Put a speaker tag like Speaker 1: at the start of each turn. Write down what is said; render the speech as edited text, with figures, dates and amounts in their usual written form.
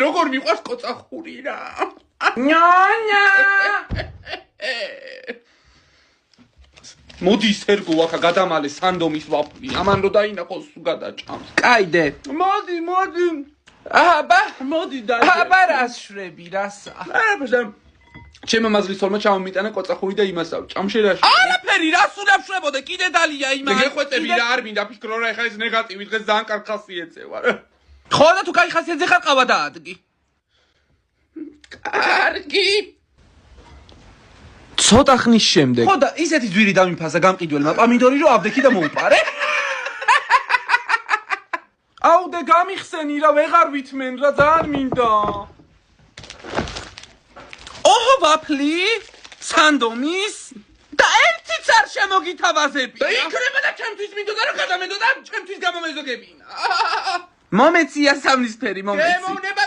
Speaker 1: როგორ მიყვარს კოწახური რა.
Speaker 2: ნანა
Speaker 1: მოდი სერგო ახლა გადამალე სანდომის ვაფლი. ამან რო დაინახოს სულ გადაჭამს.
Speaker 2: კაიდე
Speaker 1: მოდი.
Speaker 2: აბა
Speaker 1: მოდი და.
Speaker 2: აბა რას შვები რასა
Speaker 1: ჩემო მაზრის თორმა ჩამომიტანა კოწახური და იმასავ. ჭამში რა.
Speaker 2: არაფერი რას უნდა ვშვებოდე კიდე დალია იმას.
Speaker 1: გეხვეტები რა არ მინდა ფიქრო რა ეხლა ეს ნეგატივი დღეს ძალიან კარგ ხასიათზე ვარ.
Speaker 2: ხო და თუ კაი ხასიათზე ხარ ყავა დაადგი.
Speaker 1: კარგი.
Speaker 2: ცოტა ხნის შემდეგ. ხო და ისეთი ძვირი დამიფასა გამყიდველმა პამიდორი რომ ავდექი და მოუპარე. აუდე გამიხსენი რა ვეღარ ვითმენ რა ძალიან მინდა. ოჰო ვაფლი სანდომის და ერთიც არ შემოგითავაზებია.
Speaker 1: და იქნება და ჩემთვის მინდოდა რომ გადამედო და ჩემთვის გამომეზოგებინა.
Speaker 2: მომეცია სამნისფერი მომეცი.
Speaker 1: გემოვნება